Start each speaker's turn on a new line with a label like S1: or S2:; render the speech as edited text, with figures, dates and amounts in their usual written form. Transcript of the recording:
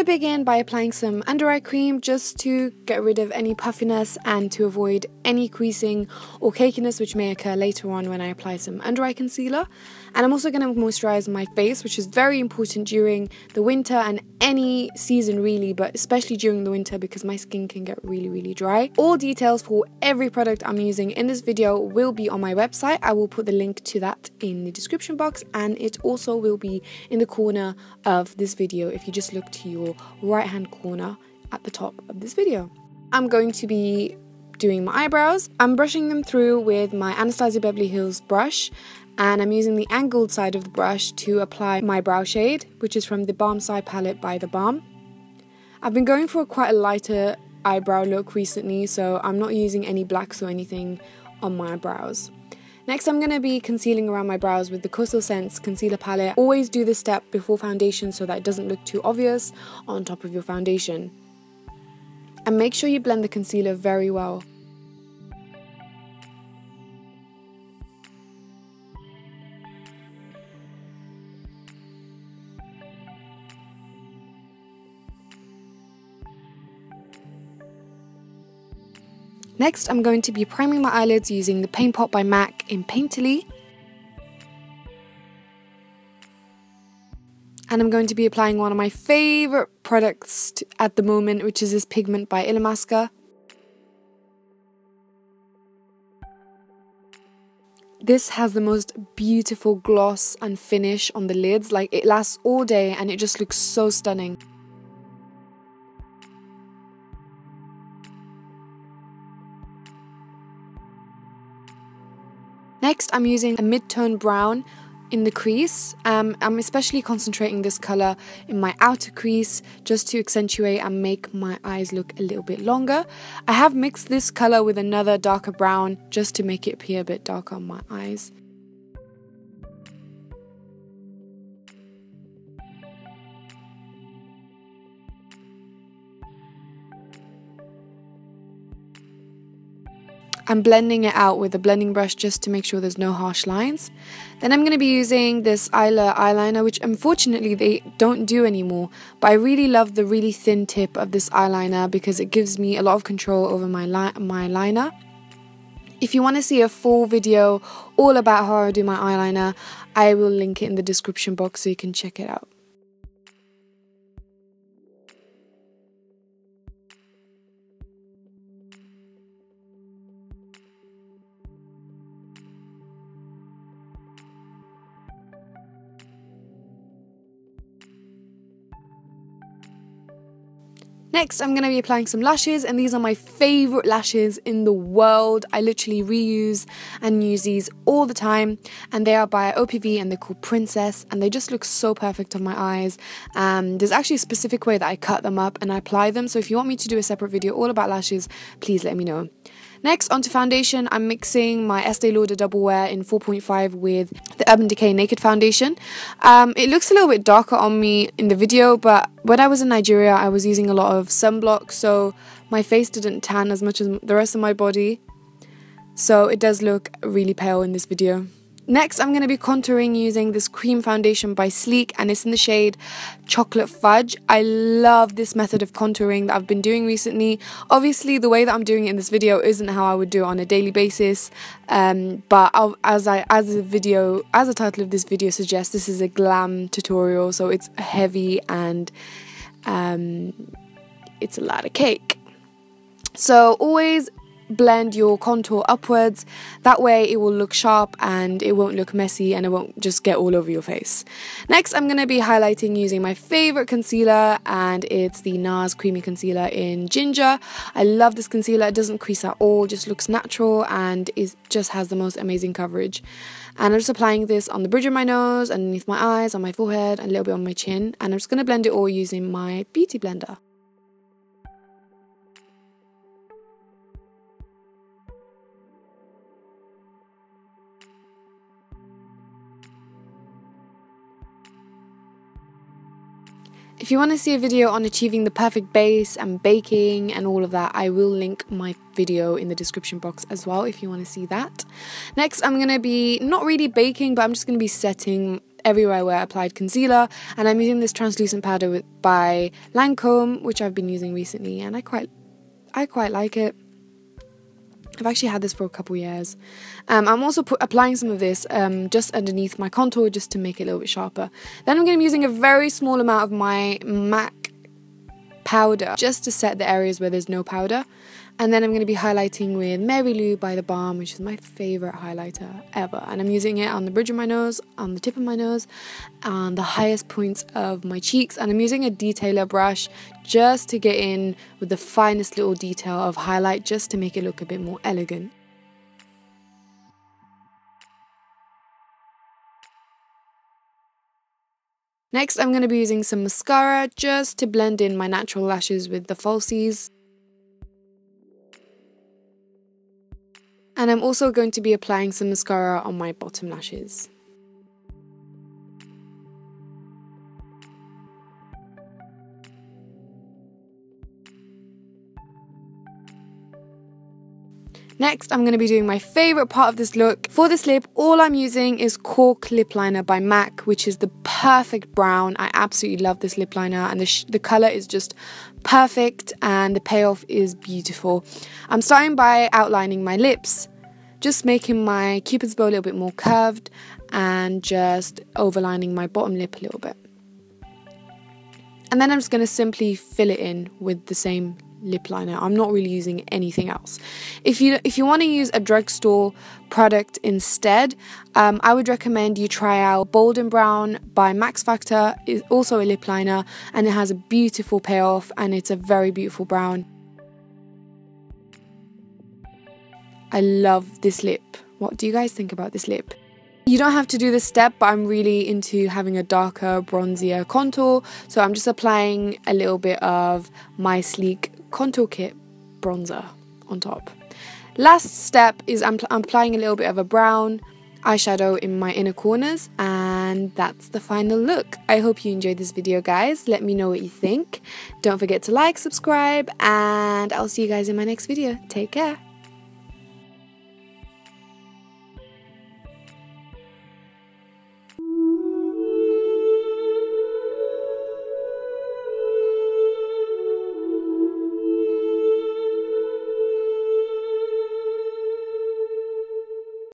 S1: to begin by applying some under eye cream just to get rid of any puffiness and to avoid any creasing or cakiness which may occur later on when I apply some under eye concealer. And I'm also going to moisturize my face, which is very important during the winter and any season really, but especially during the winter because my skin can get really dry. All details for every product I'm using in this video will be on my website. I will put the link to that in the description box, and it also will be in the corner of this video if you just look to your right hand corner at the top of this video. I'm going to be doing my eyebrows. I'm brushing them through with my Anastasia Beverly Hills brush, and I'm using the angled side of the brush to apply my brow shade, which is from the Balm Side palette by The Balm. I've been going for quite a lighter eyebrow look recently, so I'm not using any blacks or anything on my brows. Next, I'm going to be concealing around my brows with the Coastal Scents concealer palette. Always do this step before foundation so that it doesn't look too obvious on top of your foundation. And make sure you blend the concealer very well. Next, I'm going to be priming my eyelids using the Paint Pot by MAC in Painterly. And I'm going to be applying one of my favourite products at the moment, which is this pigment by Illamasqua. This has the most beautiful gloss and finish on the lids. Like, it lasts all day and it just looks so stunning. Next, I'm using a mid-tone brown in the crease. I'm especially concentrating this colour in my outer crease just to accentuate and make my eyes look a little bit longer. I have mixed this colour with another darker brown just to make it appear a bit darker on my eyes. I'm blending it out with a blending brush just to make sure there's no harsh lines. Then I'm going to be using this Isla eyeliner, which unfortunately they don't do anymore, but I really love the really thin tip of this eyeliner because it gives me a lot of control over my liner. If you want to see a full video all about how I do my eyeliner, I will link it in the description box so you can check it out. Next, I'm going to be applying some lashes, and these are my favourite lashes in the world. I literally reuse and use these all the time, and they are by OPV and they're called Princess, and they just look so perfect on my eyes. There's actually a specific way that I cut them up and I apply them, so if you want me to do a separate video all about lashes, please let me know. Next, onto foundation, I'm mixing my Estee Lauder Double Wear in 4.5 with the Urban Decay Naked Foundation. It looks a little bit darker on me in the video, but when I was in Nigeria, I was using a lot of sunblock, so my face didn't tan as much as the rest of my body. So it does look really pale in this video. Next, I'm going to be contouring using this cream foundation by Sleek, and it's in the shade Chocolate Fudge. I love this method of contouring that I've been doing recently. Obviously, the way that I'm doing it in this video isn't how I would do it on a daily basis, but as the title of this video suggests, this is a glam tutorial, so it's heavy and it's a lot of cake. So always blend your contour upwards, that way it will look sharp and it won't look messy and it won't just get all over your face. Next, I'm going to be highlighting using my favourite concealer, and it's the NARS Creamy Concealer in Ginger. I love this concealer. It doesn't crease at all, just looks natural, and it just has the most amazing coverage. And I'm just applying this on the bridge of my nose, underneath my eyes, on my forehead, and a little bit on my chin, and I'm just going to blend it all using my beauty blender. If you want to see a video on achieving the perfect base and baking and all of that, I will link my video in the description box as well if you want to see that. Next, I'm going to be not really baking, but I'm just going to be setting everywhere I wear applied concealer, and I'm using this translucent powder by Lancome, which I've been using recently, and I quite like it. I've actually had this for a couple years. I'm also applying some of this just underneath my contour, just to make it a little bit sharper. Then I'm going to be using a very small amount of my MAC powder just to set the areas where there's no powder. And then I'm going to be highlighting with Mary Lou by The Balm, which is my favourite highlighter ever. And I'm using it on the bridge of my nose, on the tip of my nose, on the highest points of my cheeks. And I'm using a detailer brush just to get in with the finest little detail of highlight, just to make it look a bit more elegant. Next, I'm going to be using some mascara just to blend in my natural lashes with the falsies. And I'm also going to be applying some mascara on my bottom lashes. Next, I'm going to be doing my favourite part of this look. For this lip, all I'm using is Cork Lip Liner by MAC, which is the perfect brown. I absolutely love this lip liner, and the colour is just perfect and the payoff is beautiful. I'm starting by outlining my lips, just making my cupid's bow a little bit more curved and just overlining my bottom lip a little bit. And then I'm just going to simply fill it in with the same lip liner. I'm not really using anything else. If you want to use a drugstore product instead, I would recommend you try out Bold and Brown by Max Factor. It's also a lip liner, and it has a beautiful payoff, and it's a very beautiful brown. I love this lip. What do you guys think about this lip? You don't have to do this step, but I'm really into having a darker, bronzier contour, so I'm just applying a little bit of my Sleek Contour Kit bronzer on top. Last step is I'm applying a little bit of a brown eyeshadow in my inner corners, and that's the final look. I hope you enjoyed this video, guys. Let me know what you think. Don't forget to like, subscribe, and I'll see you guys in my next video. Take care.